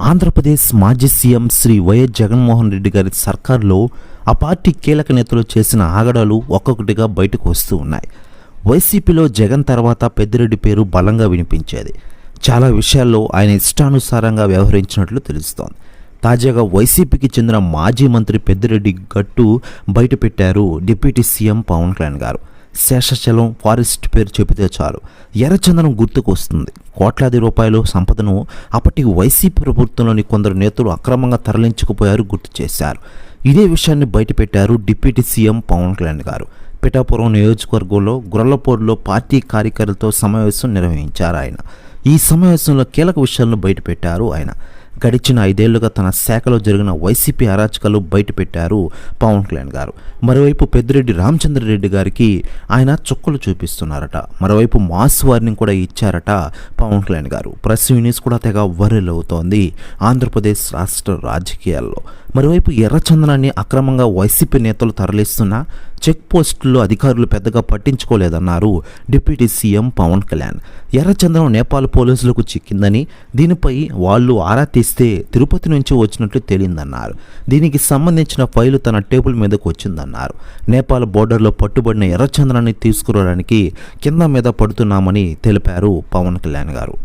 ఆంధ్రప్రదేశ్ మాజీ CM Shri YS Jaganmohan Reddy గారి సర్కార్లో ఆ పార్టీ కీలక నేతలు చేసిన ఆగడాలు ఒక్కొక్కటిగా బయటకు వస్తూ ఉన్నాయి. వైసీపీలో జగన్ తర్వాత పెద్దిరెడ్డి పేరు బలంగా వినిపించేది. చాలా విషయాల్లో ఆయన ఇష్టానుసారంగా వ్యవహరించినట్లు తెలుస్తోంది. తాజాగా వైసీపీకి చెందిన మాజీ మంత్రి పెద్దిరెడ్డి గట్టు బయటపెట్టారు డిప్యూటీ సీఎం పవన్ కళ్యాణ్ గారు. శేషాచలం ఫారెస్ట్ పేరు చెబితే చాలు ఎర్రచందనం గుర్తుకు వస్తుంది. కోట్లాది రూపాయలు సంపదను అప్పటి వైసీపీ ప్రభుత్వంలోని కొందరు నేతలు అక్రమంగా తరలించుకుపోయారు గుర్తు చేశారు. ఇదే విషయాన్ని బయటపెట్టారు డిప్యూటీ సీఎం పవన్ కళ్యాణ్ గారు. పిఠాపురం నియోజకవర్గంలో గుర్రలపూడిలో పార్టీ కార్యకర్తలతో సమావేశం నిర్వహించారు ఆయన. ఈ సమావేశంలో కీలక విషయాలను బయటపెట్టారు ఆయన. గడిచిన 5 ఏళ్లుగా తన శాఖలో జరిగిన వైసీపీ అరాచకాలు బయటపెట్టారు పవన్ కళ్యాణ్ గారు. మరోవైపు పెద్దిరెడ్డి రామచంద్రరెడ్డి గారికి ఆయన చుక్కలు చూపిస్తున్నారట. మరోవైపు మాస్ వార్నింగ్ కూడా ఇచ్చారట పవన్ కళ్యాణ్ గారు. ప్రెస్ యూనిస్ కూడా తెగ వైరల్ అవుతోంది ఆంధ్రప్రదేశ్ రాష్ట్ర రాజకీయాల్లో. మరోవైపు ఎర్రచందనాన్ని అక్రమంగా వైసీపీ నేతలు తరలిస్తున్నా చెక్ పోస్టుల్లో అధికారులు పెద్దగా పట్టించుకోలేదన్నారు డిప్యూటీ సీఎం పవన్ కళ్యాణ్. ఎర్రచందనం నేపాల్ పోలీసులకు చిక్కిందని, దీనిపై వాళ్ళు ఆరా తీస్తే తిరుపతి నుంచి వచ్చినట్లు తేలిందన్నారు. దీనికి సంబంధించిన ఫైలు తన టేబుల్ మీదకు వచ్చిందన్నారు. నేపాల్ బోర్డర్లో పట్టుబడిన ఎర్రచందనాన్ని తీసుకురావడానికి కింద మీద పడుతున్నామని తెలిపారు పవన్ కళ్యాణ్ గారు.